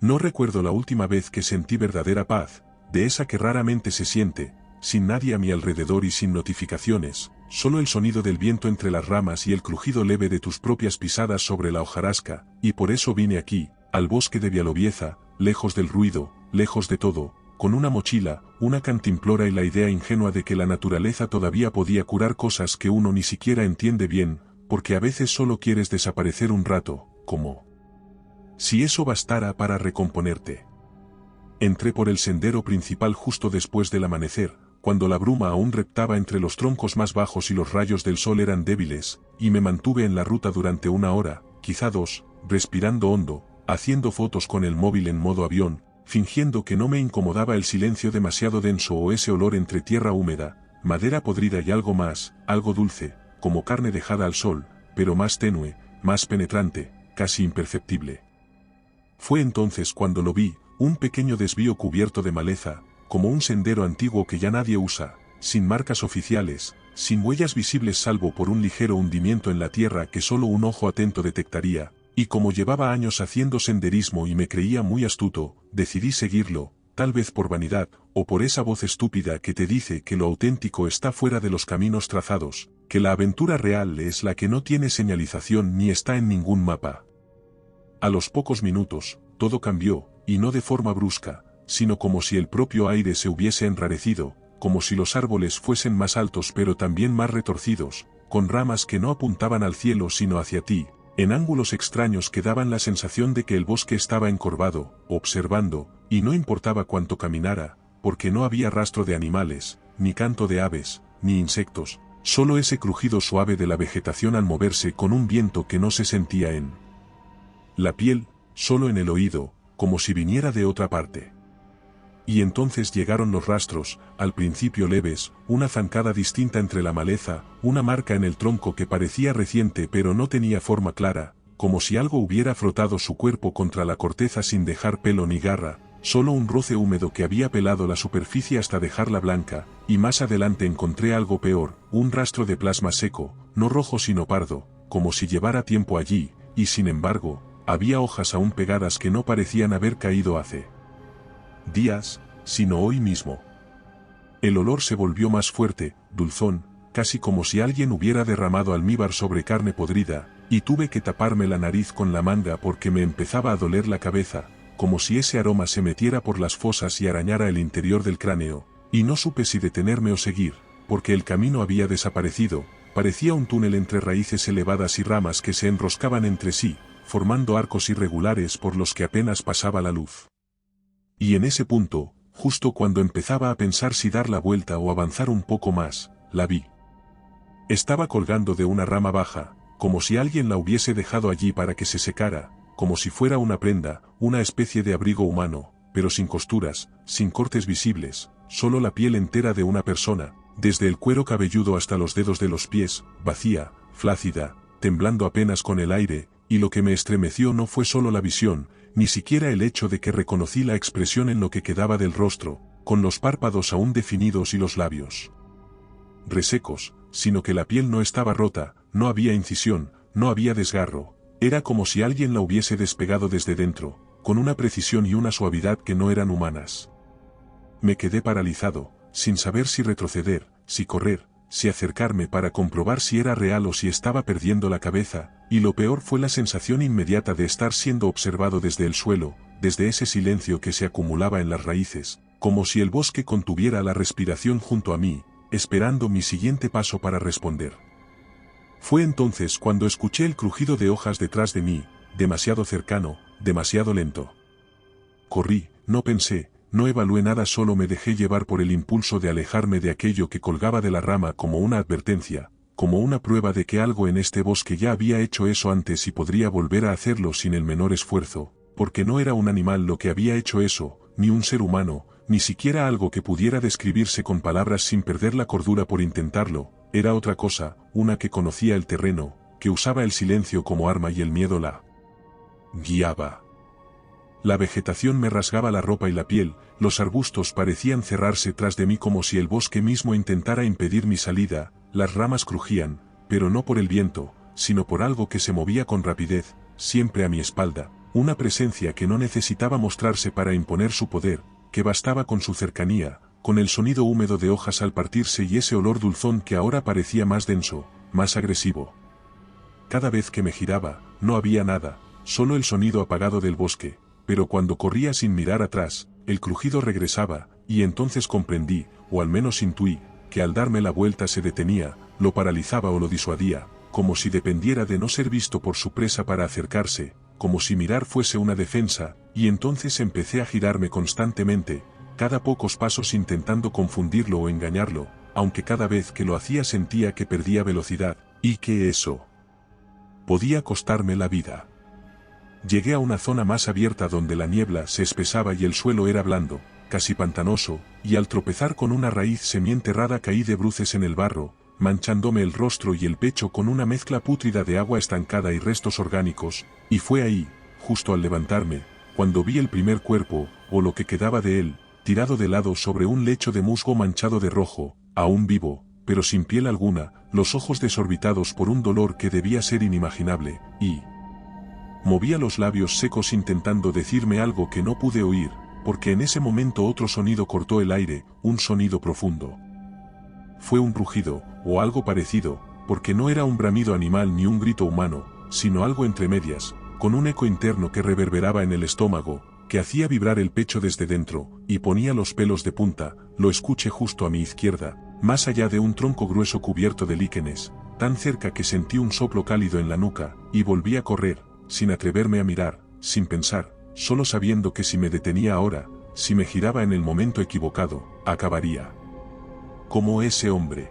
No recuerdo la última vez que sentí verdadera paz, de esa que raramente se siente, sin nadie a mi alrededor y sin notificaciones, solo el sonido del viento entre las ramas y el crujido leve de tus propias pisadas sobre la hojarasca, y por eso vine aquí, al bosque de Bialobieza, lejos del ruido, lejos de todo, con una mochila, una cantimplora y la idea ingenua de que la naturaleza todavía podía curar cosas que uno ni siquiera entiende bien, porque a veces solo quieres desaparecer un rato, como si eso bastara para recomponerte. Entré por el sendero principal justo después del amanecer, cuando la bruma aún reptaba entre los troncos más bajos y los rayos del sol eran débiles, y me mantuve en la ruta durante 1 hora, quizá 2, respirando hondo, haciendo fotos con el móvil en modo avión, fingiendo que no me incomodaba el silencio demasiado denso o ese olor entre tierra húmeda, madera podrida y algo más, algo dulce, como carne dejada al sol, pero más tenue, más penetrante, casi imperceptible. Fue entonces cuando lo vi, un pequeño desvío cubierto de maleza, como un sendero antiguo que ya nadie usa, sin marcas oficiales, sin huellas visibles salvo por un ligero hundimiento en la tierra que solo un ojo atento detectaría, y como llevaba años haciendo senderismo y me creía muy astuto, decidí seguirlo, tal vez por vanidad, o por esa voz estúpida que te dice que lo auténtico está fuera de los caminos trazados, que la aventura real es la que no tiene señalización ni está en ningún mapa. A los pocos minutos, todo cambió, y no de forma brusca, sino como si el propio aire se hubiese enrarecido, como si los árboles fuesen más altos pero también más retorcidos, con ramas que no apuntaban al cielo sino hacia ti, en ángulos extraños que daban la sensación de que el bosque estaba encorvado, observando, y no importaba cuánto caminara, porque no había rastro de animales, ni canto de aves, ni insectos, solo ese crujido suave de la vegetación al moverse con un viento que no se sentía en la piel, solo en el oído, como si viniera de otra parte. Y entonces llegaron los rastros, al principio leves, una zancada distinta entre la maleza, una marca en el tronco que parecía reciente pero no tenía forma clara, como si algo hubiera frotado su cuerpo contra la corteza sin dejar pelo ni garra, solo un roce húmedo que había pelado la superficie hasta dejarla blanca, y más adelante encontré algo peor, un rastro de plasma seco, no rojo sino pardo, como si llevara tiempo allí, y sin embargo, había hojas aún pegadas que no parecían haber caído hace días, sino hoy mismo. El olor se volvió más fuerte, dulzón, casi como si alguien hubiera derramado almíbar sobre carne podrida, y tuve que taparme la nariz con la manga porque me empezaba a doler la cabeza, como si ese aroma se metiera por las fosas y arañara el interior del cráneo, y no supe si detenerme o seguir, porque el camino había desaparecido, parecía un túnel entre raíces elevadas y ramas que se enroscaban entre sí, formando arcos irregulares por los que apenas pasaba la luz. Y en ese punto, justo cuando empezaba a pensar si dar la vuelta o avanzar un poco más, la vi. Estaba colgando de una rama baja, como si alguien la hubiese dejado allí para que se secara, como si fuera una prenda, una especie de abrigo humano, pero sin costuras, sin cortes visibles, solo la piel entera de una persona, desde el cuero cabelludo hasta los dedos de los pies, vacía, flácida, temblando apenas con el aire, y lo que me estremeció no fue solo la visión, ni siquiera el hecho de que reconocí la expresión en lo que quedaba del rostro, con los párpados aún definidos y los labios resecos, sino que la piel no estaba rota, no había incisión, no había desgarro, era como si alguien la hubiese despegado desde dentro, con una precisión y una suavidad que no eran humanas. Me quedé paralizado, sin saber si retroceder, si correr, si acercarme para comprobar si era real o si estaba perdiendo la cabeza, y lo peor fue la sensación inmediata de estar siendo observado desde el suelo, desde ese silencio que se acumulaba en las raíces, como si el bosque contuviera la respiración junto a mí, esperando mi siguiente paso para responder. Fue entonces cuando escuché el crujido de hojas detrás de mí, demasiado cercano, demasiado lento. Corrí, no pensé, no evalué nada, solo me dejé llevar por el impulso de alejarme de aquello que colgaba de la rama como una advertencia, como una prueba de que algo en este bosque ya había hecho eso antes y podría volver a hacerlo sin el menor esfuerzo, porque no era un animal lo que había hecho eso, ni un ser humano, ni siquiera algo que pudiera describirse con palabras sin perder la cordura por intentarlo, era otra cosa, una que conocía el terreno, que usaba el silencio como arma y el miedo la guiaba. La vegetación me rasgaba la ropa y la piel, los arbustos parecían cerrarse tras de mí como si el bosque mismo intentara impedir mi salida, las ramas crujían, pero no por el viento, sino por algo que se movía con rapidez, siempre a mi espalda, Una presencia que no necesitaba mostrarse para imponer su poder, que bastaba con su cercanía, con el sonido húmedo de hojas al partirse y ese olor dulzón que ahora parecía más denso, más agresivo. Cada vez que me giraba, no había nada, solo el sonido apagado del bosque, pero cuando corría sin mirar atrás, el crujido regresaba, y entonces comprendí, o al menos intuí, que al darme la vuelta se detenía, lo paralizaba o lo disuadía, como si dependiera de no ser visto por su presa para acercarse, como si mirar fuese una defensa, y entonces empecé a girarme constantemente, cada pocos pasos intentando confundirlo o engañarlo, aunque cada vez que lo hacía sentía que perdía velocidad, y que eso podía costarme la vida. Llegué a una zona más abierta donde la niebla se espesaba y el suelo era blando, casi pantanoso, y al tropezar con una raíz semienterrada caí de bruces en el barro, manchándome el rostro y el pecho con una mezcla pútrida de agua estancada y restos orgánicos, y fue ahí, justo al levantarme, cuando vi el primer cuerpo, o lo que quedaba de él, tirado de lado sobre un lecho de musgo manchado de rojo, aún vivo, pero sin piel alguna, los ojos desorbitados por un dolor que debía ser inimaginable, y movía los labios secos intentando decirme algo que no pude oír, porque en ese momento otro sonido cortó el aire, un sonido profundo. Fue un rugido, o algo parecido, porque no era un bramido animal ni un grito humano, sino algo entre medias, con un eco interno que reverberaba en el estómago, que hacía vibrar el pecho desde dentro, y ponía los pelos de punta. Lo escuché justo a mi izquierda, más allá de un tronco grueso cubierto de líquenes, tan cerca que sentí un soplo cálido en la nuca, y volví a correr, sin atreverme a mirar, sin pensar, solo sabiendo que si me detenía ahora, si me giraba en el momento equivocado, acabaría como ese hombre.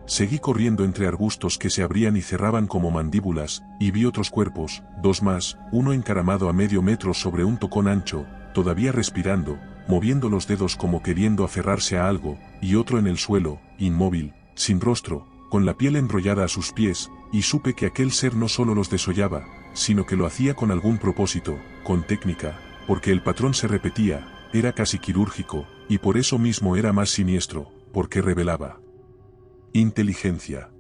Seguí corriendo entre arbustos que se abrían y cerraban como mandíbulas, y vi otros cuerpos, dos más, uno encaramado a medio metro sobre un tocón ancho, todavía respirando, moviendo los dedos como queriendo aferrarse a algo, y otro en el suelo, inmóvil, sin rostro, con la piel enrollada a sus pies, y supe que aquel ser no solo los desollaba, sino que lo hacía con algún propósito, con técnica, porque el patrón se repetía, era casi quirúrgico, y por eso mismo era más siniestro, porque revelaba inteligencia.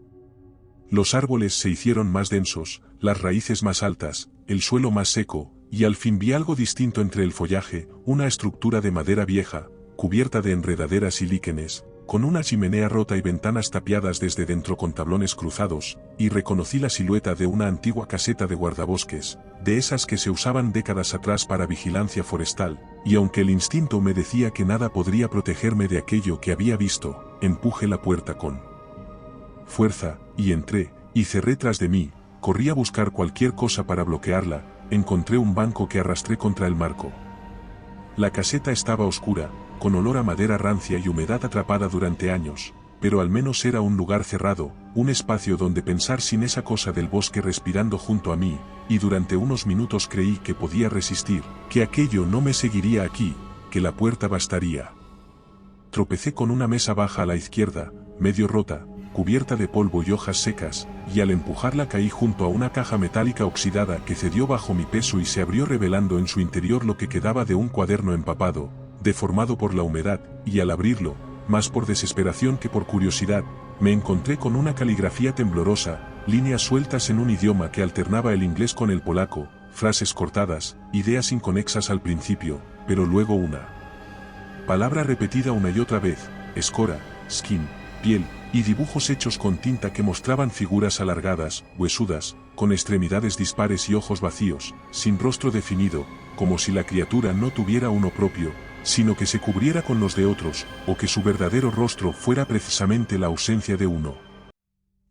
Los árboles se hicieron más densos, las raíces más altas, el suelo más seco, y al fin vi algo distinto entre el follaje, una estructura de madera vieja, cubierta de enredaderas y líquenes, con una chimenea rota y ventanas tapiadas desde dentro con tablones cruzados, y reconocí la silueta de una antigua caseta de guardabosques, de esas que se usaban décadas atrás para vigilancia forestal, y aunque el instinto me decía que nada podría protegerme de aquello que había visto, empujé la puerta con fuerza, y entré, y cerré tras de mí, corrí a buscar cualquier cosa para bloquearla, encontré un banco que arrastré contra el marco. La caseta estaba oscura, con olor a madera rancia y humedad atrapada durante años, pero al menos era un lugar cerrado, un espacio donde pensar sin esa cosa del bosque respirando junto a mí, y durante unos minutos creí que podía resistir, que aquello no me seguiría aquí, que la puerta bastaría. Tropecé con una mesa baja a la izquierda, medio rota, cubierta de polvo y hojas secas, y al empujarla caí junto a una caja metálica oxidada que cedió bajo mi peso y se abrió revelando en su interior lo que quedaba de un cuaderno empapado, deformado por la humedad, y al abrirlo, más por desesperación que por curiosidad, me encontré con una caligrafía temblorosa, líneas sueltas en un idioma que alternaba el inglés con el polaco, frases cortadas, ideas inconexas al principio, pero luego una palabra repetida una y otra vez, escora, skin, piel, y dibujos hechos con tinta que mostraban figuras alargadas, huesudas, con extremidades dispares y ojos vacíos, sin rostro definido, como si la criatura no tuviera uno propio, sino que se cubriera con los de otros, o que su verdadero rostro fuera precisamente la ausencia de uno.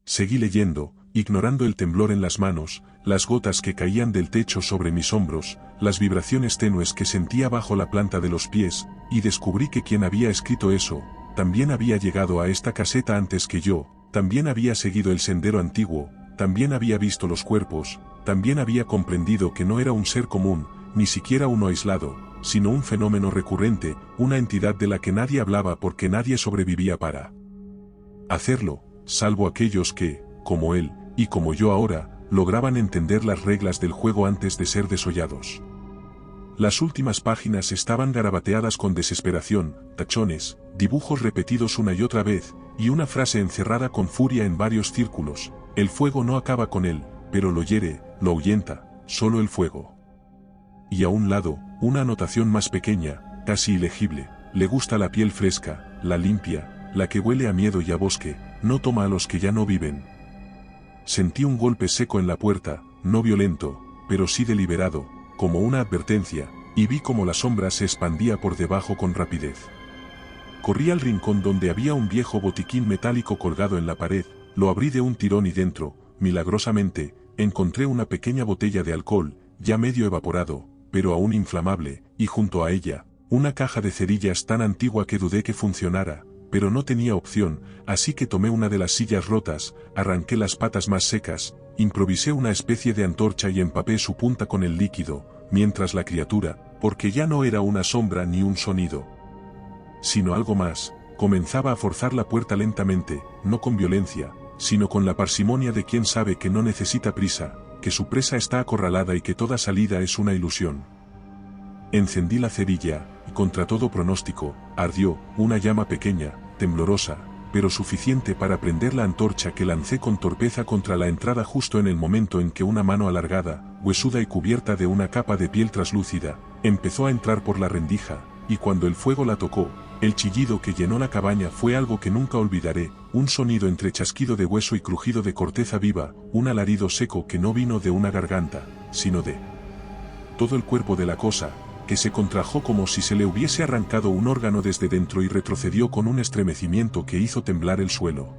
Seguí leyendo, ignorando el temblor en las manos, las gotas que caían del techo sobre mis hombros, las vibraciones tenues que sentía bajo la planta de los pies, y descubrí que quien había escrito eso, también había llegado a esta caseta antes que yo, también había seguido el sendero antiguo, también había visto los cuerpos, también había comprendido que no era un ser común, ni siquiera uno aislado, sino un fenómeno recurrente, una entidad de la que nadie hablaba porque nadie sobrevivía para hacerlo, salvo aquellos que, como él, y como yo ahora, lograban entender las reglas del juego antes de ser desollados. Las últimas páginas estaban garabateadas con desesperación, tachones, dibujos repetidos una y otra vez, y una frase encerrada con furia en varios círculos: el fuego no acaba con él, pero lo hiere, lo ahuyenta, solo el fuego y a un lado, una anotación más pequeña, casi ilegible: le gusta la piel fresca, la limpia, la que huele a miedo y a bosque, no toma a los que ya no viven. Sentí un golpe seco en la puerta, no violento, pero sí deliberado, como una advertencia, y vi cómo la sombra se expandía por debajo con rapidez. Corrí al rincón donde había un viejo botiquín metálico colgado en la pared, lo abrí de un tirón y dentro, milagrosamente, encontré una pequeña botella de alcohol, ya medio evaporado, pero aún inflamable, y junto a ella, una caja de cerillas tan antigua que dudé que funcionara, pero no tenía opción, así que tomé una de las sillas rotas, arranqué las patas más secas, improvisé una especie de antorcha y empapé su punta con el líquido, mientras la criatura, porque ya no era una sombra ni un sonido, sino algo más, comenzaba a forzar la puerta lentamente, no con violencia, sino con la parsimonia de quien sabe que no necesita prisa, que su presa está acorralada y que toda salida es una ilusión. Encendí la cerilla, y contra todo pronóstico, ardió, una llama pequeña, temblorosa, pero suficiente para prender la antorcha que lancé con torpeza contra la entrada justo en el momento en que una mano alargada, huesuda y cubierta de una capa de piel traslúcida, empezó a entrar por la rendija, y cuando el fuego la tocó, el chillido que llenó la cabaña fue algo que nunca olvidaré, un sonido entre chasquido de hueso y crujido de corteza viva, un alarido seco que no vino de una garganta, sino de todo el cuerpo de la cosa, que se contrajo como si se le hubiese arrancado un órgano desde dentro y retrocedió con un estremecimiento que hizo temblar el suelo.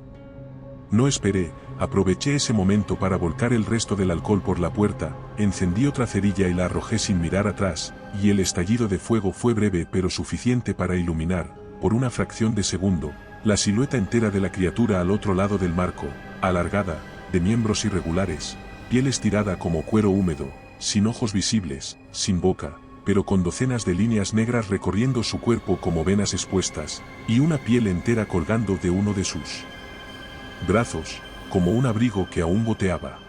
No esperé, aproveché ese momento para volcar el resto del alcohol por la puerta, encendí otra cerilla y la arrojé sin mirar atrás, y el estallido de fuego fue breve pero suficiente para iluminar, por una fracción de segundo, la silueta entera de la criatura al otro lado del marco, alargada, de miembros irregulares, piel estirada como cuero húmedo, sin ojos visibles, sin boca, pero con docenas de líneas negras recorriendo su cuerpo como venas expuestas, y una piel entera colgando de uno de sus brazos, como un abrigo que aún goteaba.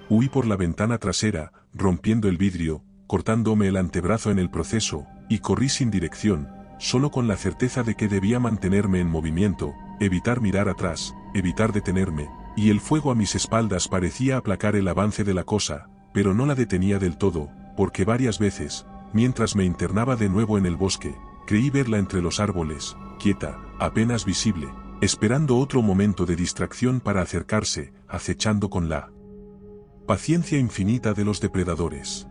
Huí por la ventana trasera, rompiendo el vidrio, cortándome el antebrazo en el proceso, y corrí sin dirección, solo con la certeza de que debía mantenerme en movimiento, evitar mirar atrás, evitar detenerme, y el fuego a mis espaldas parecía aplacar el avance de la cosa, pero no la detenía del todo, porque varias veces, mientras me internaba de nuevo en el bosque, creí verla entre los árboles, quieta, apenas visible, esperando otro momento de distracción para acercarse, acechando con la paciencia infinita de los depredadores.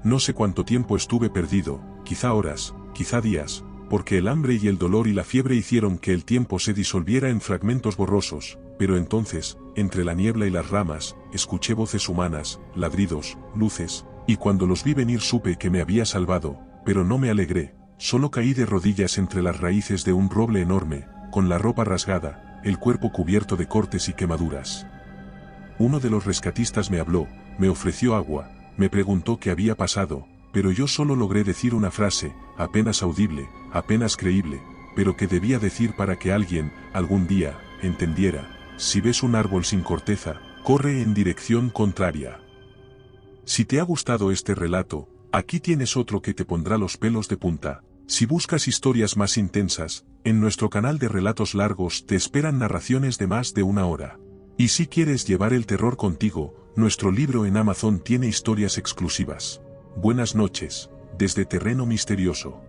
No sé cuánto tiempo estuve perdido, quizá horas, quizá días, porque el hambre y el dolor y la fiebre hicieron que el tiempo se disolviera en fragmentos borrosos, pero entonces, entre la niebla y las ramas, escuché voces humanas, ladridos, luces, y cuando los vi venir supe que me había salvado, pero no me alegré, solo caí de rodillas entre las raíces de un roble enorme, con la ropa rasgada, el cuerpo cubierto de cortes y quemaduras. Uno de los rescatistas me habló, me ofreció agua, me preguntó qué había pasado, pero yo solo logré decir una frase, apenas audible, apenas creíble, pero que debía decir para que alguien, algún día, entendiera: si ves un árbol sin corteza, corre en dirección contraria. Si te ha gustado este relato, aquí tienes otro que te pondrá los pelos de punta. Si buscas historias más intensas, en nuestro canal de relatos largos te esperan narraciones de más de una hora. Y si quieres llevar el terror contigo, nuestro libro en Amazon tiene historias exclusivas. Buenas noches, desde Terreno Misterioso.